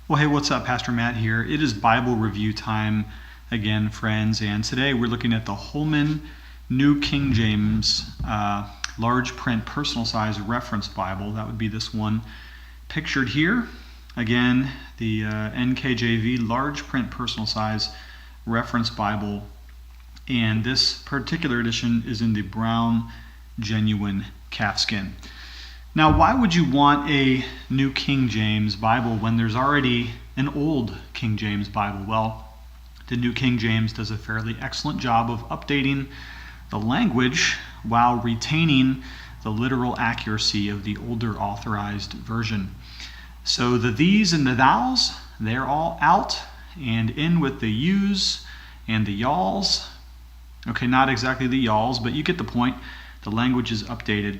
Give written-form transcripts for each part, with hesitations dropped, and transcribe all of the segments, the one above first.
Well, hey, what's up? Pastor Matt here. It is Bible review time again, friends, and today we're looking at the Holman New King James large print personal size reference Bible. That would be this one pictured here. Again, the NKJV large print personal size reference Bible, and this particular edition is in the brown genuine calfskin. Now, why would you want a New King James Bible when there's already an old King James Bible? Well, the New King James does a fairly excellent job of updating the language while retaining the literal accuracy of the older authorized version. So the these and the thous, they're all out and in with the yous and the y'alls. Okay, not exactly the y'alls, but you get the point. The language is updated.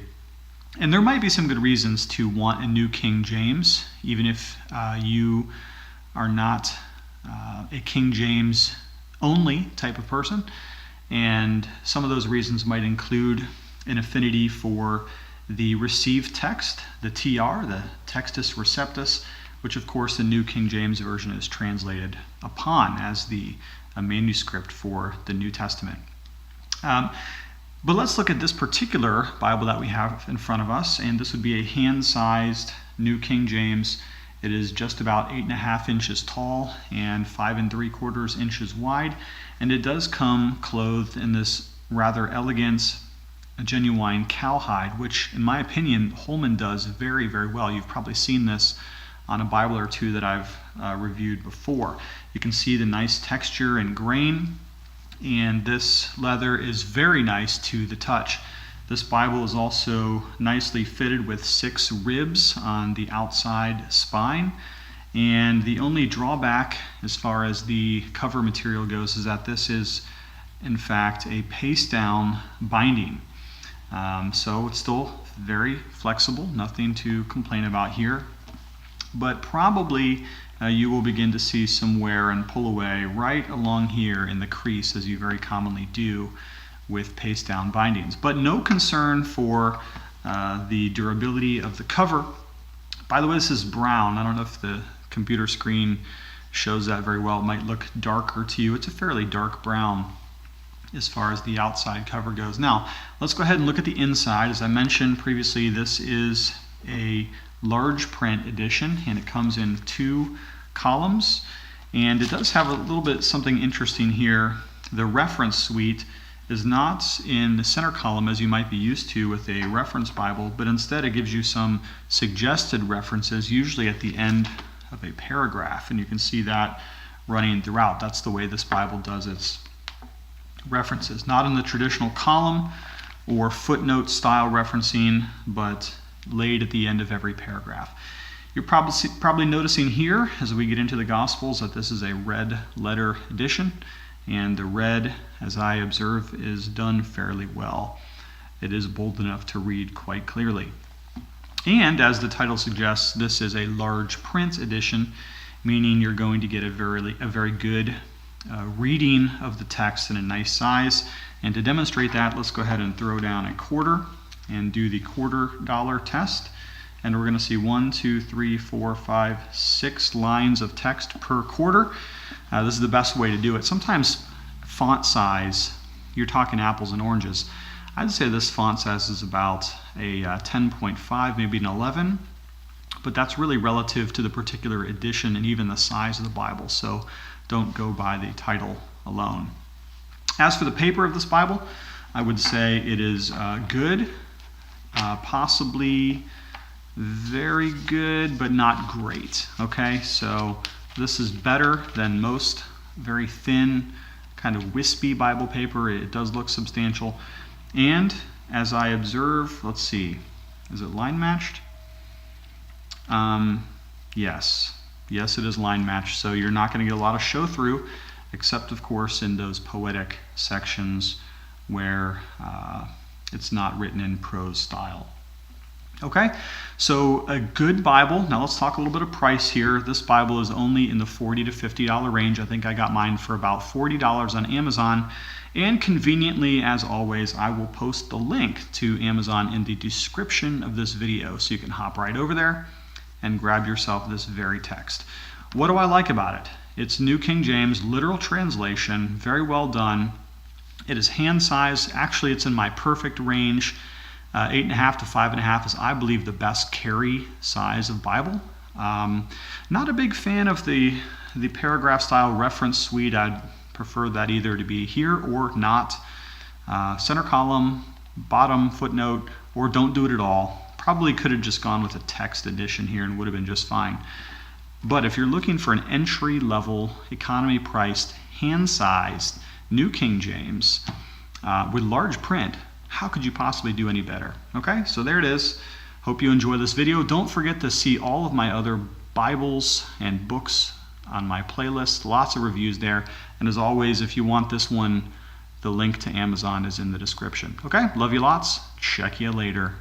And there might be some good reasons to want a New King James, even if you are not a King James only type of person. And some of those reasons might include an affinity for the received text, the TR, the Textus Receptus, which of course the New King James Version is translated upon as the manuscript for the New Testament. But let's look at this particular Bible that we have in front of us, and this would be a hand-sized New King James. It is just about 8.5 inches tall and 5 3/4 inches wide, and it does come clothed in this rather elegant, genuine cowhide, which in my opinion Holman does very, very well. You've probably seen this on a Bible or two that I've reviewed before. You can see the nice texture and grain, and this leather is very nice to the touch. This Bible is also nicely fitted with 6 ribs on the outside spine, and the only drawback as far as the cover material goes is that this is in fact a paste down binding. So it's still very flexible, nothing to complain about here, but probably you will begin to see some wear and pull away right along here in the crease, as you very commonly do with paste down bindings. But no concern for the durability of the cover. By the way, this is brown. I don't know if the computer screen shows that very well. It might look darker to you. It's a fairly dark brown as far as the outside cover goes. Now, let's go ahead and look at the inside. As I mentioned previously, this is a large print edition, and it comes in 2 columns, and it does have a little bit something interesting here. The reference suite is not in the center column as you might be used to with a reference Bible, but instead it gives you some suggested references, usually at the end of a paragraph, and you can see that running throughout. That's the way this Bible does its references, not in the traditional column or footnote style referencing, but laid at the end of every paragraph. You're probably noticing here as we get into the Gospels that this is a red letter edition, and the red, as I observe, is done fairly well. It is bold enough to read quite clearly. And as the title suggests, this is a large print edition, meaning you're going to get a very good reading of the text in a nice size. And to demonstrate that, let's go ahead and throw down a quarter and do the $quarter test. And we're going to see 1, 2, 3, 4, 5, 6 lines of text per quarter. This is the best way to do it. Sometimes font size, you're talking apples and oranges. I'd say this font size is about a 10.5, maybe an 11, but that's really relative to the particular edition and even the size of the Bible, so don't go by the title alone. As for the paper of this Bible, I would say it is good, possibly very good, but not great. Okay, so this is better than most very thin, kind of wispy Bible paper. It does look substantial. And as I observe, let's see, is it line matched? Yes, it is line matched. So you're not going to get a lot of show through, except of course in those poetic sections where it's not written in prose style. Okay, so a good Bible. Now let's talk a little bit of price here. This Bible is only in the $40 to $50 range. I think I got mine for about $40 on Amazon. And conveniently, as always, I will post the link to Amazon in the description of this video, so you can hop right over there and grab yourself this very text. What do I like about it? It's New King James, literal translation, very well done. It is hand size. Actually, it's in my perfect range. 8.5 to 5.5 is, I believe, the best carry size of Bible. Not a big fan of the paragraph style reference suite. I'd prefer that either to be here or not. Center column, bottom footnote, or don't do it at all. Probably could have just gone with a text edition here and would have been just fine. But if you're looking for an entry-level, economy-priced, hand-sized New King James with large print, how could you possibly do any better? Okay, so there it is. Hope you enjoy this video. Don't forget to see all of my other Bibles and books on my playlist. Lots of reviews there. And as always, if you want this one, the link to Amazon is in the description. Okay, love you lots. Check you later.